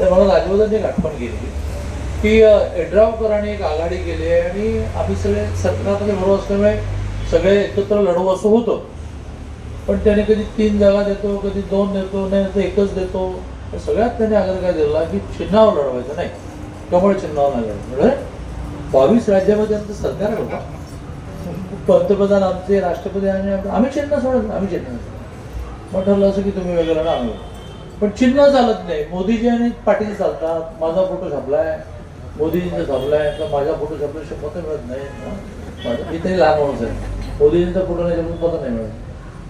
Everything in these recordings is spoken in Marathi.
तर मला राजवदांनी एक आठवण केली की एड्रावकरांनी एक आघाडी केली आहे आणि आम्ही सगळे सरकारमध्ये बरोबर असल्यामुळे सगळे एकत्र लढू असं होतं. पण त्याने कधी 3 जागा देतो, कधी 2 देतो, नाही तर 1च देतो. सगळ्यात त्याने आग्रह काय दिला की चिन्हावर लढवायचं नाही, कमळ चिन्हावर नाही लढवायचं. 22 राज्यामध्ये आमचं सरकार आहे होता, पंतप्रधान आमचे, राष्ट्रपती आम्ही चिन्ह सोडत, आम्ही चिन्ह मग ठरलं असं की तुम्ही वेगळं ना आम्ही, पण चिन्ह चालत नाही. मोदीजी आणि पाटील चालतात, माझा फोटो छापलाय, मोदीजींचा छापलाय, तर माझा फोटो छापल्याशिवाय मतं मिळत नाही. मी तरी लहान माणूस आहे, मोदीजींचा फोटो नाही छापून मतं नाही मिळत.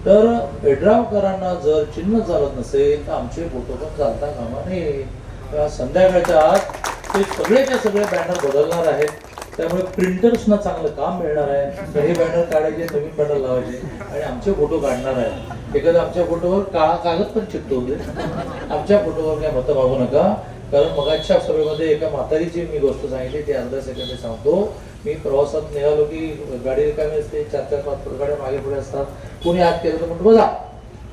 तर एड्रावकरांना जर चिन्ह चालत नसेल तर आमचे फोटो पण चालता कामा नये. संध्याकाळच्या आत ते सगळेच्या सगळे बॅनर बदलणार आहेत, त्यामुळे प्रिंटर्सना चांगलं काम मिळणार आहे. तर हे बॅनर काढायचे, नवीन बॅनर लावायचे आणि आमचे फोटो काढणार आहे. एखाद्या आमच्या फोटोवर काळा कागद पण चिकटवले, आमच्या फोटोवर काय मतं मागू नका. कारण मगाच्या सभेमध्ये एका म्हातारीची मी गोष्ट सांगितली, ती अर्धा सेकंद सांगतो. मी प्रवासात निघालो की गाडी रिकामी असते, 4-4, 5 गाड्या मागे पुढे असतात. कोणी हात केलं तर म्हणतो बसा,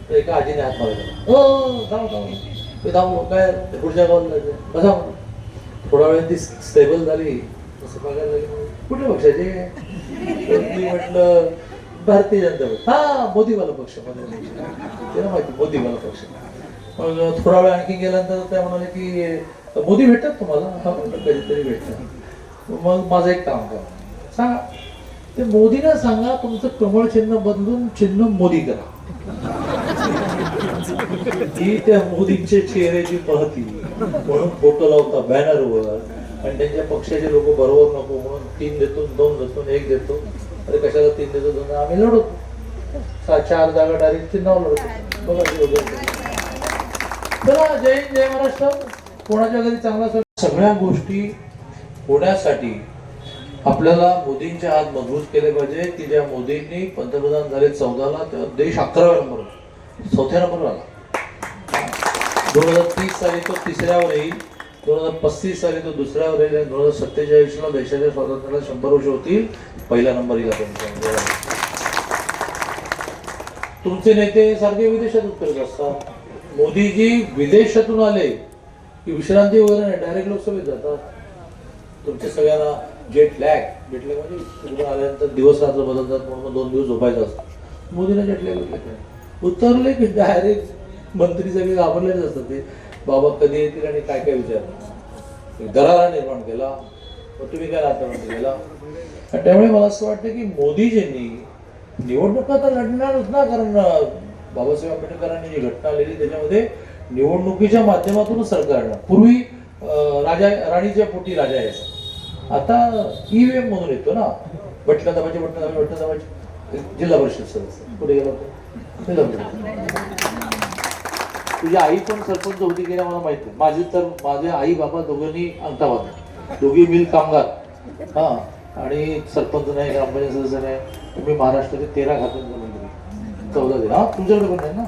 तर एका आजीने हात मारला, हो थांबलो काय पुढच्या गावाला जायचं बसा. थोडा वेळ ती स्टेबल झाली, तसं बघायला लागली, कुठे पक्षाचे? मी म्हटलं भारतीय जनता पक्ष. हा, मोदीवाला पक्ष. त्याला माहिती मोदीवाला पक्ष. मग थोडा वेळ आणखी गेल्यानंतर त्या म्हणाले की मोदी भेटतात तुम्हाला? हा म्हटलं कधीतरी भेटतात. मग माझं एक काम करा, सांगा ते मोदीला सांगा तुमचं कमळ चिन्ह बदलून चिन्ह मोदी करा. ही त्या मोदींच्या चेहऱ्याची महती म्हणून फोटो लावता बॅनरवर आणि त्यांच्या पक्षाचे लोक बरोबर नको म्हणून 3 देतो, 2 देतो, 1 देतो. अरे कशाला 3 देतो, 2? आम्ही लढतो 4 जागा डायरेक्ट चिन्हावर लढतो. बघा चला, जय हिंद, जय महाराष्ट्र. कोणाच्या घरी चांगला सगळ्या गोष्टी होण्यासाठी आपल्याला मोदींचे हात मजबूत केले पाहिजे की ज्या मोदींनी पंतप्रधान झाले 14ला तेव्हा देश 11व्या नंबरवर, 4थ्या नंबरवर आला. 2030 साली तो 3ऱ्यावर येईल, 2035 साली तो 2ऱ्यावर येईल आणि 2047ला देशाच्या स्वातंत्र्याला 100 वर्ष होतील, 1ला नंबर येईल. तुमचे नेते सारखे विदेशात उत्तर असतात. मोदीजी विदेशातून आले की विश्रांती वगैरे नाही, डायरेक्ट लोकसभेत जातात. तुमच्या सगळ्यांना जेट लॅग म्हणजे तिकडून आल्यानंतर दिवस रात्र बदलतात म्हणून 2 दिवस झोपायचं असतं. मोदीला जेट लॅग उतरले की डायरेक्ट मंत्री सगळे घाबरलेच असतात. ते बाबा कधी येतील आणि काय काय विचारतात. दरारा निर्माण केला, मग तुम्ही काय राजकारण केला. त्यामुळे मला असं वाटतं की मोदीजींनी निवडणुका तर लढणारच ना, कारण बाबासाहेब आंबेडकरांनी जी घटना लिहिली त्याच्यामध्ये निवडणुकीच्या माध्यमातूनच सरकार येणार. पूर्वी राजा राणीच्या पोटी राजा यायचा, आता EVM म्हणून येतो ना. बटणं दाबायचे, बटणं दाबायचे. जिल्हा परिषद सदस्य पुढे गेला होता, जिल्हा परिषद. तुझी आई पण सरपंच होती गेल्या मला माहिती आहे. माझे आई बाबा दोघांनी अंगठावाद, दोघी मिल कामगार. हा, आणि सरपंच नाही, ग्रामपंचायत सदस्य नाही. तुम्ही महाराष्ट्राचे 13 खात्यांचा मंत्री, 14 दिला. हा, तुमच्याकडे पण नाही ना.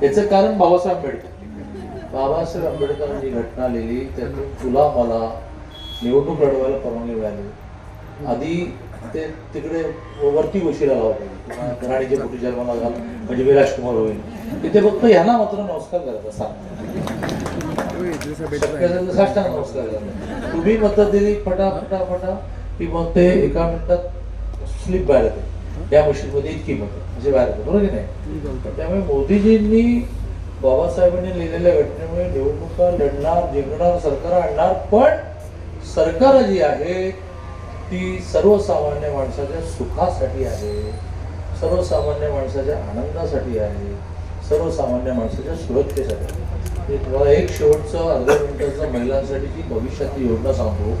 याचं कारण बाबासाहेब आंबेडकर. बाबासाहेब आंबेडकरांनी घटना लिहिली, त्यातून तुला मला निवडणूक लढवायला परवानगी मिळाली. आधी ते तिकडे वरती गोशीला लावतो, राणीच्या पोटी जन्माला घाल म्हणजे मी राजकुमार होईल. तिथे फक्त ह्यांना मात्र नमस्कार करायचा, साष्टांग नमस्कार करायचा. तुम्ही मतं दिली फटा की मग ते एका मिनिटात स्लिप बाहेर येते. या मशीनमध्ये इतकी मतं म्हणजे बाहेर येते, बरोबर की नाही. त्यामुळे मोदीजींनी बाबासाहेबांनी लिहिलेल्या घटनेमुळे निवडणुका लढणार, जिंकणार, सरकार आणणार. पण सरकार जी आहे ती सर्वसामान्य माणसाच्या सुखासाठी आहे, सर्वसामान्य माणसाच्या आनंदासाठी आहे, सर्वसामान्य माणसाच्या सुरक्षेसाठी. तुम्हाला एक शेवटचं अर्ध्या मिनिटाचं महिलांसाठीची भविष्यातली योजना सांगतो.